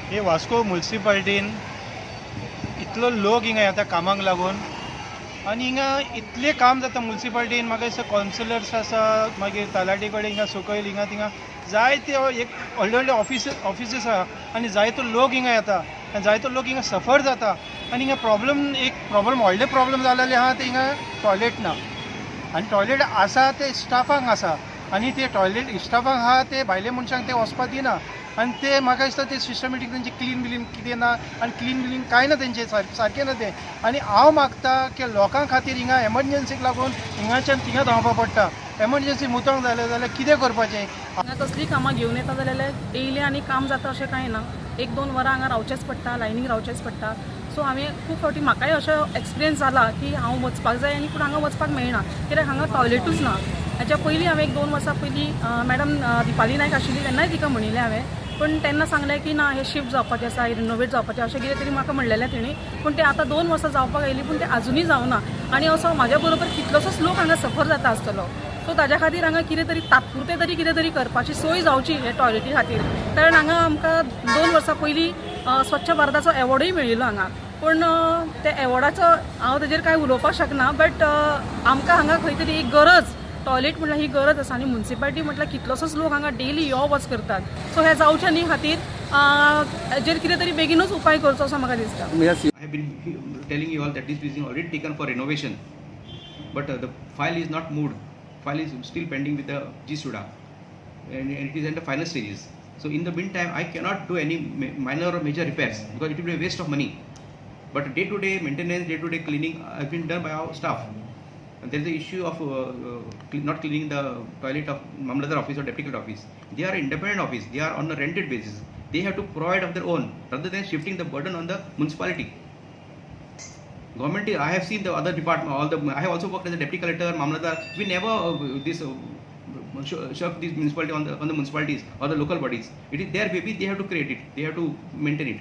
हे वास्को म्युनिसिपालिटीन इतलो लोक हिंगा येता कामाक लागून आनी हिंगा इतलें काम जाता म्युनिसिपालिटीन. म्हाका दिसता कॉन्सलर्स आसा, मागीर तलाटी कडेन हिंगा सकयल हिंगा थिंगा जायते एक व्हडले व्हडले ऑफिसीस आहा आनी जायतो लोक हिंगा येता आनी जायतो लोक हिंगा सफर जाता. आनी हिंगा प्रॉब्लम व्हडले प्रॉब्लम जालेले आहा ते हिंगा टॉयलेट ना. आनी टॉयलेट आसा ते स्टाफांक आसा आनी ते टॉयलेट स्टाफांक आहा ते भायले मनशांक ते वचपाक दिना. आनी ते म्हाका दिसता ते सिस्टमॅटीक तेंचे क्लीन कितें ना आनी क्लीन कांय ना तेंचे सारकें ना तें. आनी हांव मागता की लोकां खातीर हिंगा एमर्जन्सीक लागून हिंगाच्यान थिंगा धांवपा पडटा. एमर्जन्सी मुतोंक जालें जाल्यार कितें करपाचें. हांगा कसली कामां घेवन येता जाल्यार डेली आनी काम जाता अशें कांय ना. 1-2 वरां हांगा रावचेंच पडटा, लायनीक रावचेंच पडटा. सो हांवें खूब फावटी म्हाकाय अशें एक्सपिरियन्स जाला की हांव वचपाक जाय आनी पूण हांगा वचपाक मेळना कित्याक हांगा टॉयलेटूच ना. हाच्या पयलीं हांवें 1-2 वर्सां पयलीं मॅडम दिपाली नायक आशिल्ली तेन्नाय तिका म्हणिल्लें हांवें, पण तेन्ना सांगलें की ना हें शिफ्ट जावपाचें आसा, रिनोवेट जावपाचें अशें कितें तरी म्हाका म्हणलेलें तेणी. पूण तें आतां 2 वर्सां जावपाक आयलीं पूण तें आजुनूय जावना. आनी असो म्हाज्या बरोबर कितलोसोच लोक हांगा सफर जाता आसतलो. सो ताज्या खातीर हांगा कितें तरी तात्पुरतें तरी कितें तरी करपाची सोय जावची हे टॉयलेटी खातीर. कारण हांगा आमकां 2 वर्सां पयलीं स्वच्छ भारताचो एवॉर्डूय मेळिल्लो हांगा. पूण त्या एवॉर्डाचो हांव ताजेर कांय उलोवपाक शकना. बट आमकां हांगा खंय तरी एक गरज, टॉयलेट म्हटल्यार ही गरज आसा आनी म्युनिसिपालिटी म्हटल्यार कितलोसोच लोक हांगा डेली यो वच करतात. सो हें जावचें न्ही खातीर हेजेर कितें तरी बेगीनूच उपाय करचो असो म्हाका दिसता. I have been telling you all that this building already taken for renovation, but the file is not moved. File is still pending with the GSUDA, and it is in the final stages. So in the meantime, I cannot do any minor or major repairs because it will be a waste of money. But day-to-day maintenance, day-to-day cleaning has been done by our staff. And there is the issue of not cleaning the toilet of Mamlatdar office or deputy collector office. They are an independent office. They are on a rented basis. They have to provide of their own rather than shifting the burden on the municipality. Government, I have seen the other department. I have also worked as a deputy collector, Mamlatdar. We never shirk this municipality on the municipalities or the local bodies. It is their baby. They have to create it. They have to maintain it.